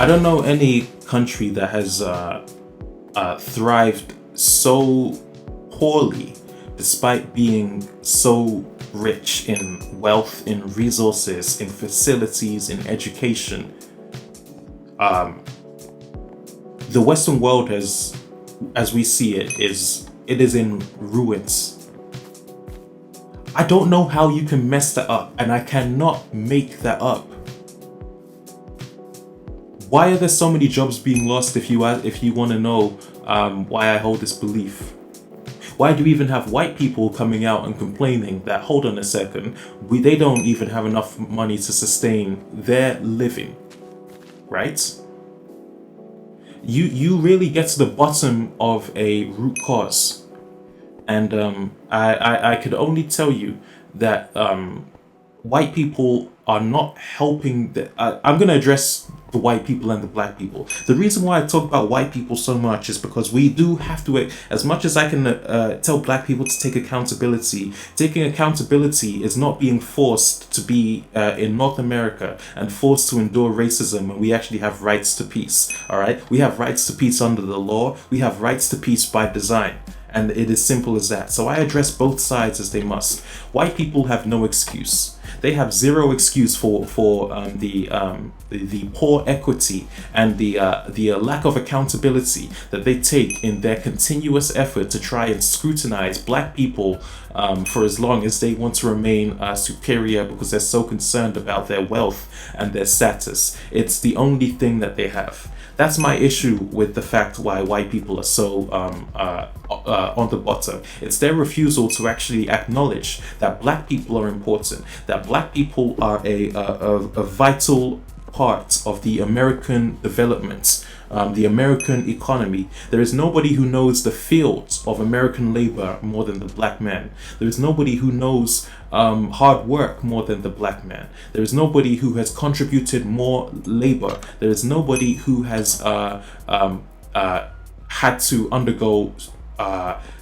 I don't know any country that has thrived so poorly despite being so rich in wealth, in resources, in facilities, in education. The Western world has, as we see it, is in ruins. I don't know how you can mess that up, and I cannot make that up. Why are there so many jobs being lost? If you want to know why I hold this belief, why do we even have white people coming out and complaining that, hold on a second, they don't even have enough money to sustain their living, right? You really get to the bottom of a root cause, and I could only tell you that white people are not helping. I'm going to address the white people and the black people. The reason why I talk about white people so much is because we do have to, as much as I can tell black people to take accountability, taking accountability is not being forced to be in North America and forced to endure racism when we actually have rights to peace. All right, we have rights to peace under the law. We have rights to peace by design. And it is simple as that. So I address both sides as they must. White people have no excuse. They have zero excuse for the poor equity and the lack of accountability that they take in their continuous effort to try and scrutinize black people for as long as they want to remain superior because they're so concerned about their wealth and their status. It's the only thing that they have. That's my issue with the fact why white people are so on the bottom. It's their refusal to actually acknowledge that black people are important, that black people are a vital part of the American development, the American economy. There is nobody who knows the fields of American labor more than the black man. There is nobody who knows hard work more than the black man. There is nobody who has contributed more labor. There is nobody who has had to undergo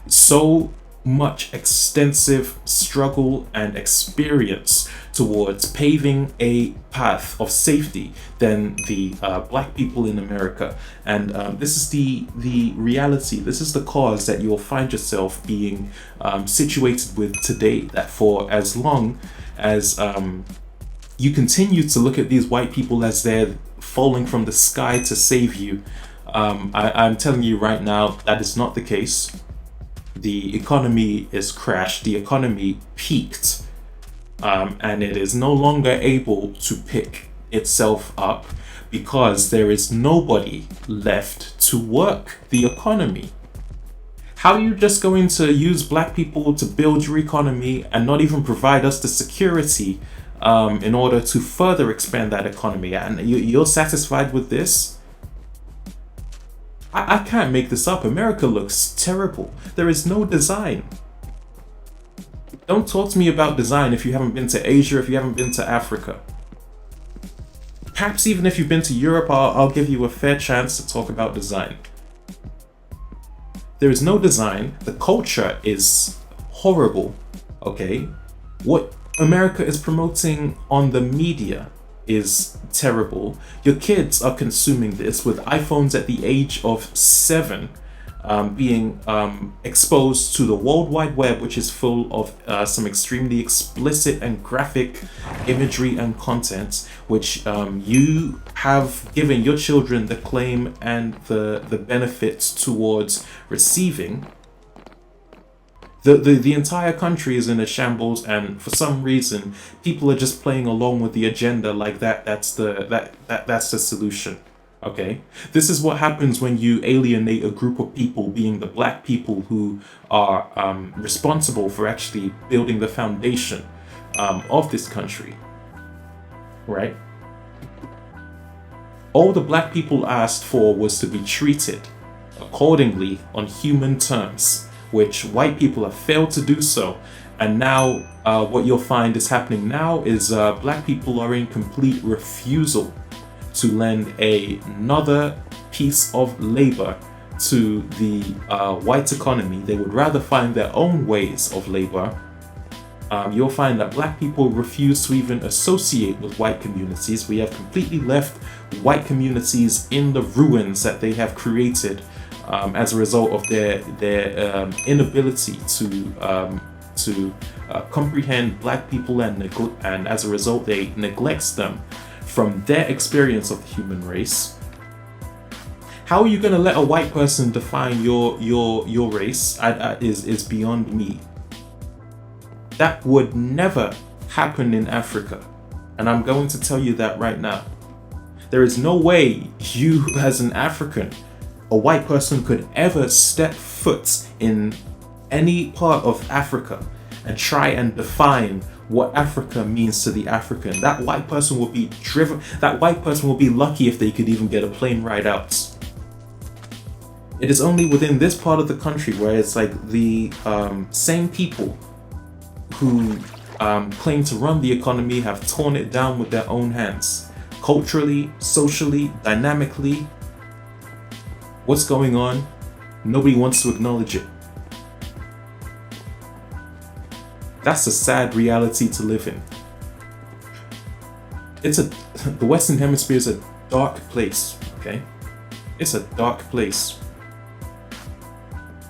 so much extensive struggle and experience towards paving a path of safety than the black people in America. And this is the reality. This is the cause that you'll find yourself being situated with today, that for as long as you continue to look at these white people as they're falling from the sky to save you, I'm telling you right now, that is not the case. The economy is crashed, the economy peaked, and it is no longer able to pick itself up because there is nobody left to work the economy. How are you just going to use black people to build your economy and not even provide us the security in order to further expand that economy? And you're satisfied with this? I can't make this up. America looks terrible. There is no design. Don't talk to me about design if you haven't been to Asia, if you haven't been to Africa. Perhaps even if you've been to Europe, I'll give you a fair chance to talk about design. There is no design. The culture is horrible, okay? What America is promoting on the media is terrible. Your kids are consuming this with iPhones at the age of 7, being exposed to the World Wide Web, which is full of some extremely explicit and graphic imagery and content, which you have given your children the claim and the benefits towards receiving. The entire country is in a shambles, and for some reason people are just playing along with the agenda like that's the solution. Okay, this is what happens when you alienate a group of people, being the black people who are responsible for actually building the foundation of this country, right? All the black people asked for was to be treated accordingly on human terms, which white people have failed to do so. And now what you'll find is happening now is black people are in complete refusal to lend another piece of labor to the white economy. They would rather find their own ways of labor you'll find that black people refuse to even associate with white communities. We have completely left white communities in the ruins that they have created as a result of their inability to comprehend black people, and as a result they neglect them from their experience of the human race. How are you going to let a white person define your race? Is beyond me. That would never happen in Africa, and I'm going to tell you that right now. There is no way you, as an African, a white person, could ever step foot in any part of Africa and try and define what Africa means to the African. That white person will be driven. That white person will be lucky if they could even get a plane ride out. It is only within this part of the country where it's like the same people who claim to run the economy have torn it down with their own hands. Culturally, socially, dynamically, what's going on? Nobody wants to acknowledge it. That's a sad reality to live in. The Western Hemisphere is a dark place, okay? It's a dark place.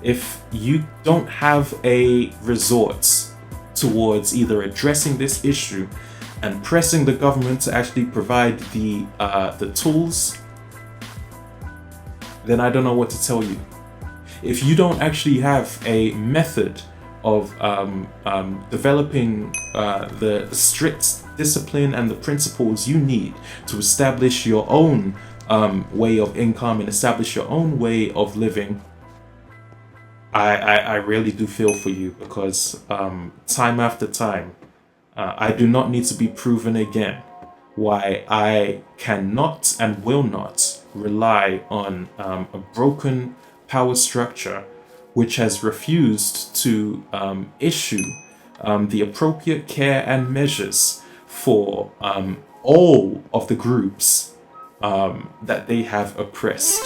If you don't have a resort towards either addressing this issue and pressing the government to actually provide the tools, then I don't know what to tell you. If you don't actually have a method of developing the strict discipline and the principles you need to establish your own way of income and establish your own way of living, I really do feel for you, because time after time, I do not need to be proven again why I cannot and will not rely on a broken power structure which has refused to issue the appropriate care and measures for all of the groups that they have oppressed.